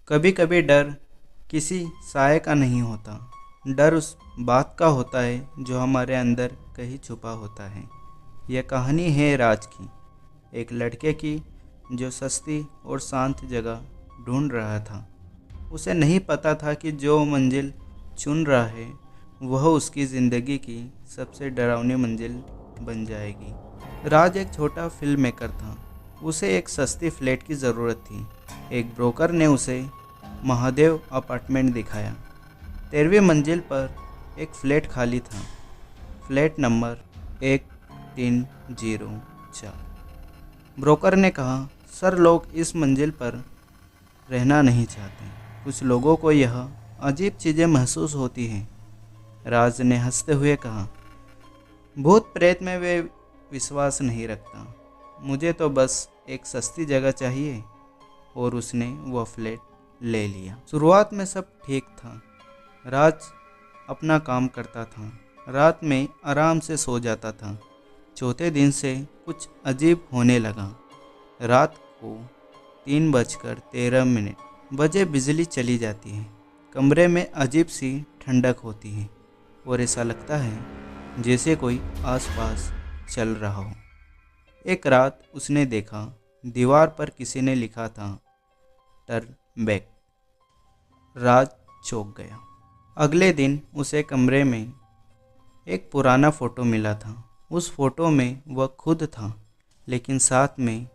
कभी कभी डर किसी साय का नहीं होता। डर उस बात का होता है जो हमारे अंदर कहीं छुपा होता है। यह कहानी है राज की, एक लड़के की जो सस्ती और शांत जगह ढूंढ रहा था। उसे नहीं पता था कि जो मंजिल चुन रहा है वह उसकी ज़िंदगी की सबसे डरावनी मंजिल बन जाएगी। राज एक छोटा फिल्म मेकर था। उसे एक सस्ती फ्लैट की ज़रूरत थी। एक ब्रोकर ने उसे महादेव अपार्टमेंट दिखाया। 13वीं मंजिल पर एक फ्लैट खाली था, फ्लैट नंबर 1304। ब्रोकर ने कहा, सर, लोग इस मंजिल पर रहना नहीं चाहते। कुछ लोगों को यह अजीब चीज़ें महसूस होती हैं। राज ने हंसते हुए कहा, भूत प्रेत में वे विश्वास नहीं रखता। मुझे तो बस एक सस्ती जगह चाहिए। और उसने वह फ्लैट ले लिया। शुरुआत में सब ठीक था। राज अपना काम करता था, रात में आराम से सो जाता था। चौथे दिन से कुछ अजीब होने लगा। रात को 3:13 बजे बिजली चली जाती है। कमरे में अजीब सी ठंडक होती है और ऐसा लगता है जैसे कोई आसपास चल रहा हो। एक रात उसने देखा, दीवार पर किसी ने लिखा था, टर्न बैक। राज चौंक गया। अगले दिन उसे कमरे में एक पुराना फ़ोटो मिला था। उस फोटो में वह खुद था, लेकिन साथ में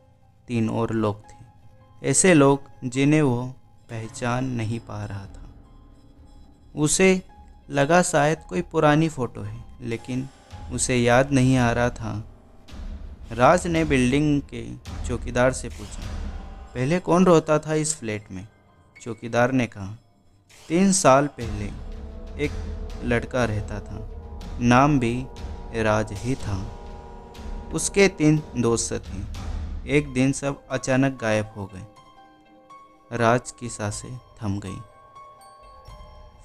3 और लोग थे। ऐसे लोग जिन्हें वो पहचान नहीं पा रहा था। उसे लगा शायद कोई पुरानी फ़ोटो है, लेकिन उसे याद नहीं आ रहा था। राज ने बिल्डिंग के चौकीदार से पूछा, पहले कौन रहता था इस फ्लैट में? चौकीदार ने कहा, 3 साल पहले एक लड़का रहता था, नाम भी राज ही था। उसके 3 दोस्त थे। एक दिन सब अचानक गायब हो गए। राज की सांसें थम गईं।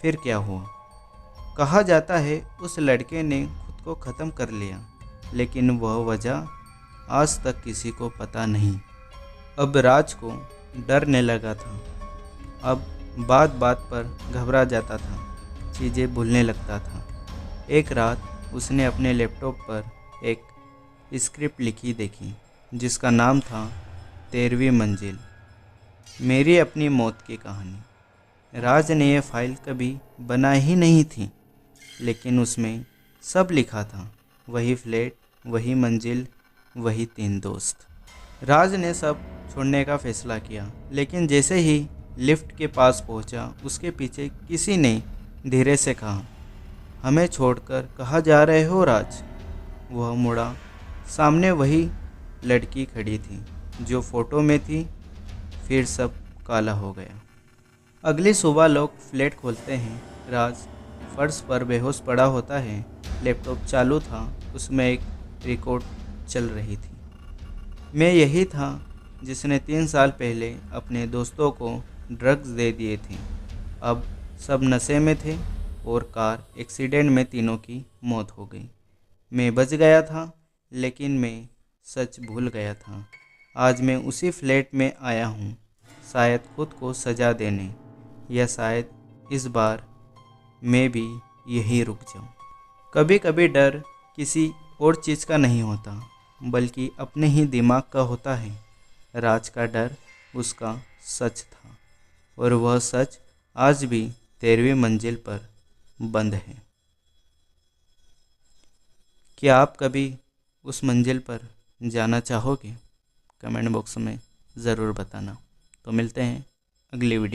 फिर क्या हुआ? कहा जाता है उस लड़के ने खुद को ख़त्म कर लिया, लेकिन वह वजह आज तक किसी को पता नहीं। अब राज को डरने लगा था। अब बात बात पर घबरा जाता था, चीज़ें भूलने लगता था। एक रात उसने अपने लैपटॉप पर एक स्क्रिप्ट लिखी देखी, जिसका नाम था 13वीं मंजिल, मेरी अपनी मौत की कहानी। राज ने यह फाइल कभी बनाई ही नहीं थी, लेकिन उसमें सब लिखा था, वही फ्लैट, वही मंजिल, वही 3 दोस्त। राज ने सब छोड़ने का फैसला किया, लेकिन जैसे ही लिफ्ट के पास पहुंचा, उसके पीछे किसी ने धीरे से कहा, हमें छोड़कर कहाँ जा रहे हो राज? वह मुड़ा। सामने वही लड़की खड़ी थी जो फोटो में थी। फिर सब काला हो गया। अगली सुबह लोग फ्लैट खोलते हैं। राज फर्श पर बेहोश पड़ा होता है। लैपटॉप चालू था, उसमें एक रिकॉर्ड चल रही थी। मैं यही था जिसने 3 साल पहले अपने दोस्तों को ड्रग्स दे दिए थे। अब सब नशे में थे और कार एक्सीडेंट में तीनों की मौत हो गई। मैं बच गया था, लेकिन मैं सच भूल गया था। आज मैं उसी फ्लैट में आया हूँ, शायद खुद को सज़ा देने, या शायद इस बार मैं भी यहीं रुक जाऊँ। कभी कभी डर किसी और चीज़ का नहीं होता, बल्कि अपने ही दिमाग का होता है। राज का डर उसका सच था, और वह सच आज भी 13वीं मंजिल पर बंद है। क्या आप कभी उस मंजिल पर जाना चाहोगे? कमेंट बॉक्स में ज़रूर बताना। तो मिलते हैं अगली वीडियो।